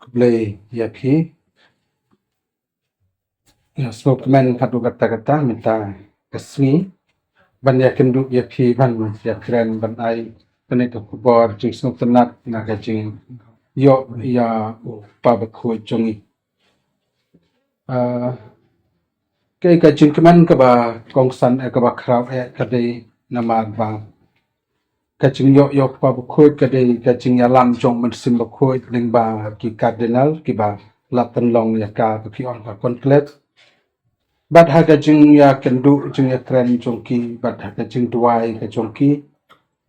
kublai ya phi ya smokeman hadu kata-kata minta kesmi ban ya kendu ya phi ban ya kren ban ai kene to kubor jing smoke tenat na ka jing yo ya pa ba khu chungi cái chuyện cái mình cái bà công sản cái bà khảo cái đây nằm bà cái chuyện yo pa ba khu cái đây cái chuyện ya làm trong mình sim ba khu linh bà ki cardinal ki bà latan long ya ka ki on ka conclave bat ha cái chuyện ya kendu chuyện ya kren trong ki bat ha cái chuyện duai cái trong ki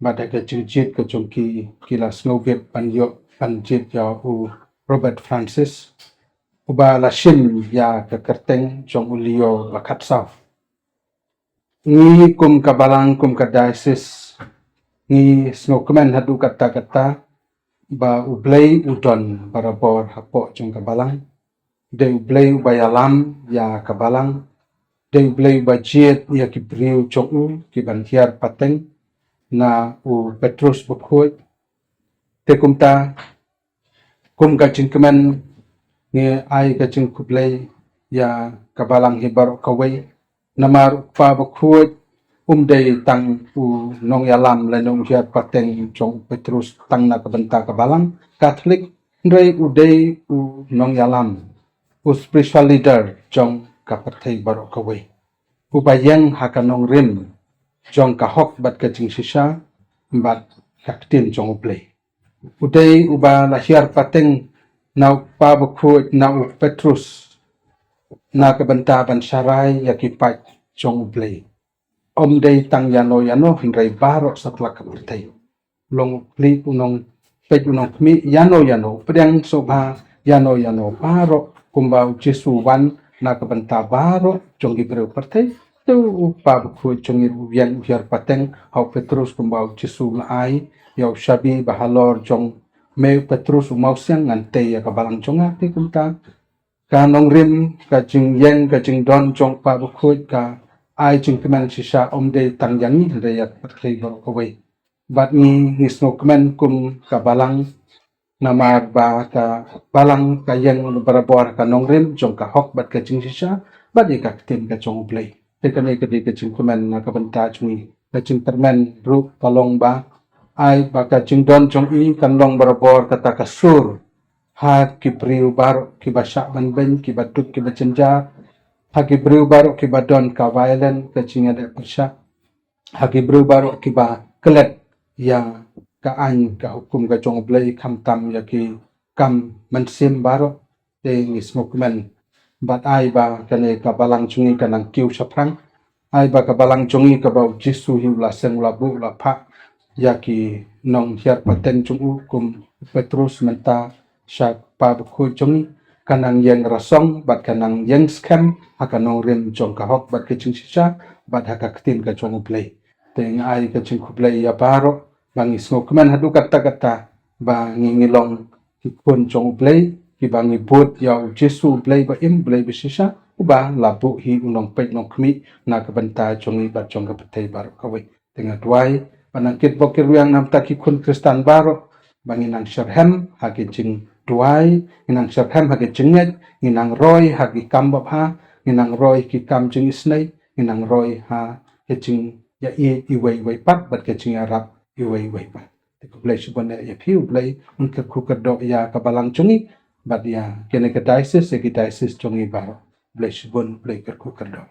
bat ha cái chuyện jit cái trong ki la snowbird pan yo pan jit ya u Robert Francis uba la shin ya ka kerteng trong ulio ba khat sao ngi kum ka balang kum ka diocese ngi smokeman hadu kata-kata ba ublei udon barabor hapo trong ka balang de ublei bayalam ya ka balang de ublei ba jiet ya ki briu trong u ki ban hiar pateng na u Petrus bukhoi te kumta kum ka chingkeman ngi ai ka ching kublei ya kabalang hibar kawai namar pa bakhut dei tang u nong yalam la nong hiat pateng chong Petrus tang na kabenta kabalang Catholic ndrei dei u nong yalam u spiritual leader chong kapathai bar kawai u bayang hakanong rim chong ka hok bat ka ching sisa bat kaktin chong ublei udei uba la hiar pateng na pa bakhut na u Petrus na kabenta ban sarai ya ki pai chong ublei dei tang yano hingrai baro satlak kapathai long pli unong pej unong mi yano pedang soba yano baro kumba Jesu wan na kabenta baro chong gibreu partai tu pa bakhut chong yang biar pateng hau Petrus kumba Jesu la ai yau shabi bahalor chong me Petrus umau siang ngante ya kabalang chonga ti kumta ka nong rim ka jing yang ka jing don chong pa bakhut ka ai jing keman sisa de tang yangi de ya patlei bor kawai bat ni smokeman kum ka balang nama ba ka balang ka yang barabor ka nong rim chong ka hok bat ka jing sisa bat ka tim ka chong play te ka ne ka de ka jing keman na ka banta chungi ka jing permen ru palong ba ai baka jingdon chong i kan long barabor kata kasur ha ki priu bar ki basha ban ben ki batut ki bacanja ha ki priu bar ki badon ka violent ka chinga de pasha ha ki priu bar ki ba kelet ya ka an ka hukum ka chong blai kham tam ya ki kam man sim baro te ni smokeman bat ai ba kane ka balang chungi kanang kiu saprang ai ba ka balang chungi ka ba Jesu hiu la seng la bu la pha yaki nong hiar paten chung kum Petrus menta syak pa bakhut chungi kanang yang rasong bat kanang yang scam hakanong rim chong ka hok bat kiching sisa bat hakaktin ka chong play teng ai ka ching play ya baro bangi smokeman hadu kata ba ngilong hipun chong play ki bangi but ya Jesu play ba im play bisisa uba labu hi unong pek nong kmi na ka benta chongi bat chong ka patei bar kawai tenga duai panangkit bokir yang nam taki kun Kristan baro banginang sherhem hagi jing duai inang sherhem hagi jinget inang roy hagi kambab ha inang roy ki kam jing isnai inang roy ha jing ya i pat bat ke jing arab i pat te ko play subone ya piu play unke kukado ya kabalang chungi bat ya kene ke diocese chungi baro play subon play ke kukado